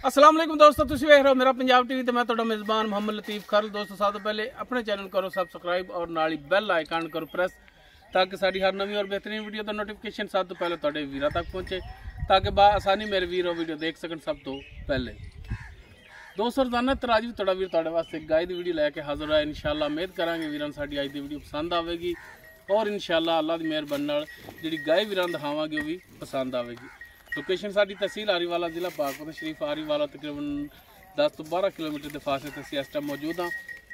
अस्सलाम वालेकुम दोस्तों, तुसीं वेख रहे हो मेरा पंजाब टीवी। तो मैं तुहाडा मेज़बान मोहम्मद लतीफ़ खरल। दोस्तों सब तो पहले अपने चैनल करो सब्सक्राइब और नाल ही बैल आइकन करो प्रेस, ताकि साड़ी हर नवी और बेहतरीन वीडियो का नोटिफिकेशन सब तो पहले तुहाडे वीरां तक पहुँचे, ताकि आसानी मेरे वीर वीडियो देख सकन सब तो पहले। दोस्तों रोजाना तराज भी तुहाडा वीर तुहाडे वास्ते गाय की वीडियो लैके हाजिर है। इंशाअल्लाह उम्मीद करांगे वीरां साडी अज की वीडियो पसंद आएगी और इंशाअल्लाह अल्लाह की मेहरबानी नाल जिहड़ी गाय वीरां दिखावांगे वो भी पसंद आएगी। लोकेशन साडी तहसील आरीवाला, जिला पाकपत शरीफ आरीवाला, तकरीबन 10 तो 12 किलोमीटर के फासले ते असीं इस टाइम मौजूद हाँ।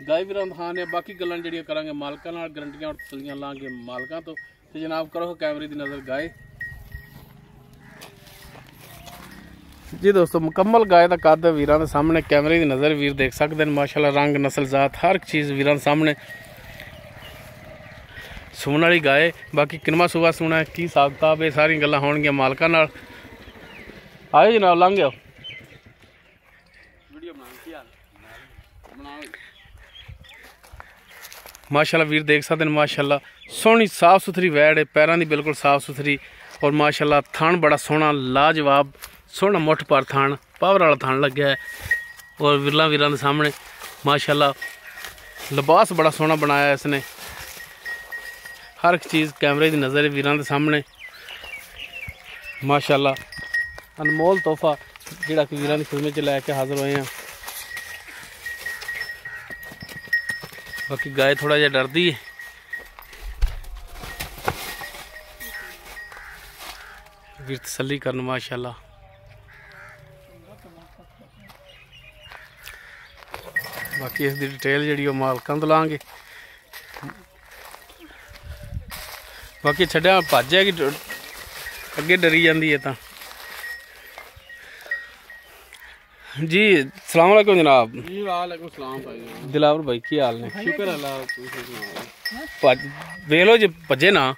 गाय वीरां दिखाने बाकी गल्लां जिहड़ियां करांगे मालकां नाल, गारंटियां और तसल्लियां लांगे मालकां तो। जनाब करो कैमरे की नज़र गाय जी। दोस्तों मुकम्मल गाय का कद वीरां दे सामने कैमरे की नज़र वीर देख सकते हैं। माशाल्लाह रंग नस्ल जात हर चीज़ वीरां दे सामने सुन वाली गाय। बाकी किनवा सूबा सुना है की हिसाब किताब ये सारी गल्लां होणगियां मालकां नाल। आयो जनाब लंघ आओ माशाल्लाह वीर देख सकते हैं। माशाल्लाह सोहनी साफ सुथरी वैड़ है, पैरों की बिल्कुल साफ सुथरी और माशाल्लाह थान बड़ा सोहना लाजवाब सोहना मुठ पर थान पावर वाला थान लग्या है। और विरला वीरां दे सामने माशाल्लाह लिबास बड़ा सोहना बनाया है इसने। हर एक चीज़ कैमरे की नज़र है वीरां दे सामने। माशाल्लाह अनमोल तोहफा जिहड़ा कि वीरां दी खिदमत च लैके हाजिर होए हैं। बाकी गाय थोड़ा जिहा डरदी है, वीर तसल्ली करन माशाल्लाह। बाकी इसकी डिटेल जी मालकां तो लांगे। बाकी छड्या भज है कि अगे डरी जाती है तो जी। सलाम वालेकुम जनाब। जी वालेकुम सलाम भाई। दिलावर भाई की हाल ने? शुक्र अल्लाह। वेख लो जी भजे ना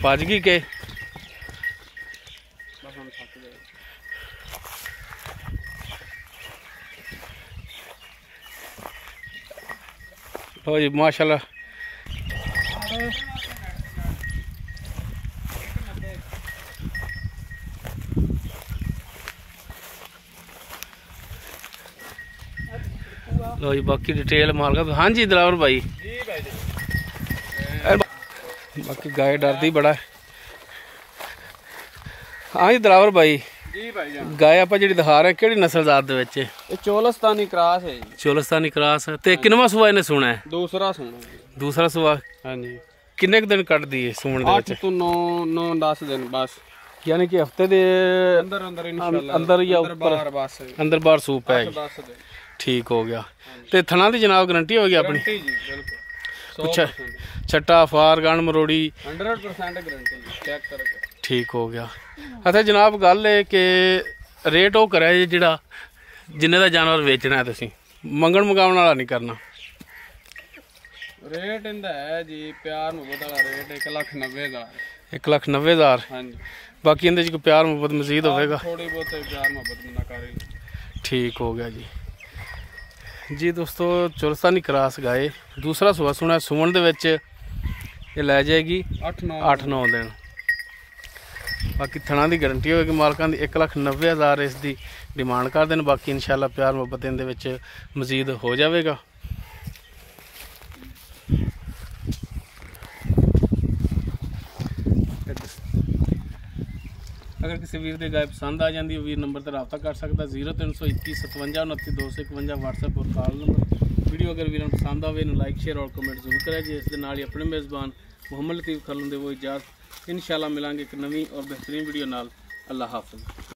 भज गई के लो जी माशाल्लाह। लो जी बाकी डिटेल मालका। हाँ जी दिलावर भाई। जी भाई बाकी गाय डरदी बड़ा है। हाँ जी दिलावर भाई। जी भाई गाय आप जी दिखा रहे कि नस्ल जात दे विच? ये चोलस्तानी क्रॉस है। चोलस्तानी क्रॉस ते किनवा सुआ इन्हें सुना है? दूसरा सुना। दूसरा सुआ। हाँ जी। किन्ने दिन कटदी है सूण दे विच? 8 तो 9-10 दिन बस, यानी कि हफ्ते दे अंदर अंदर इंशाल्लाह अंदर या अंदर बाहर बस अंदर बाहर सूप है। 10 दिन ठीक हो गया। ते थना दी जनाब गारंटी होगी अपनी? जी बिल्कुल 100% छट्टा फार गण मरोड़ी 100% गारंटी चेक करके। ठीक हो गया। अच्छा जनाब गल है कि रेट वो करे जिहड़ा जिन्ने दा जानवर बेचना है, तुसीं मंगण मुकावन वाला नहीं करना। रेट इंदा है जी प्यार मुहब्बत वाला रेट 1,90,000। 1,90,000। हाँ जी। बाकी इंदे च कोई प्यार मुहब्बत मजीद होगा? थोड़ी बहुत प्यार मुहब्बत ना करे। ठीक हो गया जी। जी दोस्तों चोलस्तानी क्रॉस गाय दूसरा सुआ सुना सुमन दे विच ये लै जाएगी 8-9 दिन। बाकी थना की गारंटी होगी मालकां दी। 1,90,000 इसकी डिमांड कर देन। बाकी इंशाल्लाह प्यार मुहब्बत इहदे विच मजीद हो जाएगा। अगर किसी वीर की गाय पसंद आ जाती है वीर नंबर पर रब्ता कर सकता 0321 57 29 251 व्हाट्सएप और कॉल नंबर। वीडियो अगर वीर पसंद आए लाइक शेयर और कमेंट जरूर करें जी। इस ही अपने मेज़बान मोहम्मद लतीफ़ खरल दे वो इजाज़त। इंशाल्लाह मिलांगे एक नवी और बेहतरीन वीडियो नाल। अल्लाह हाफ़िज़।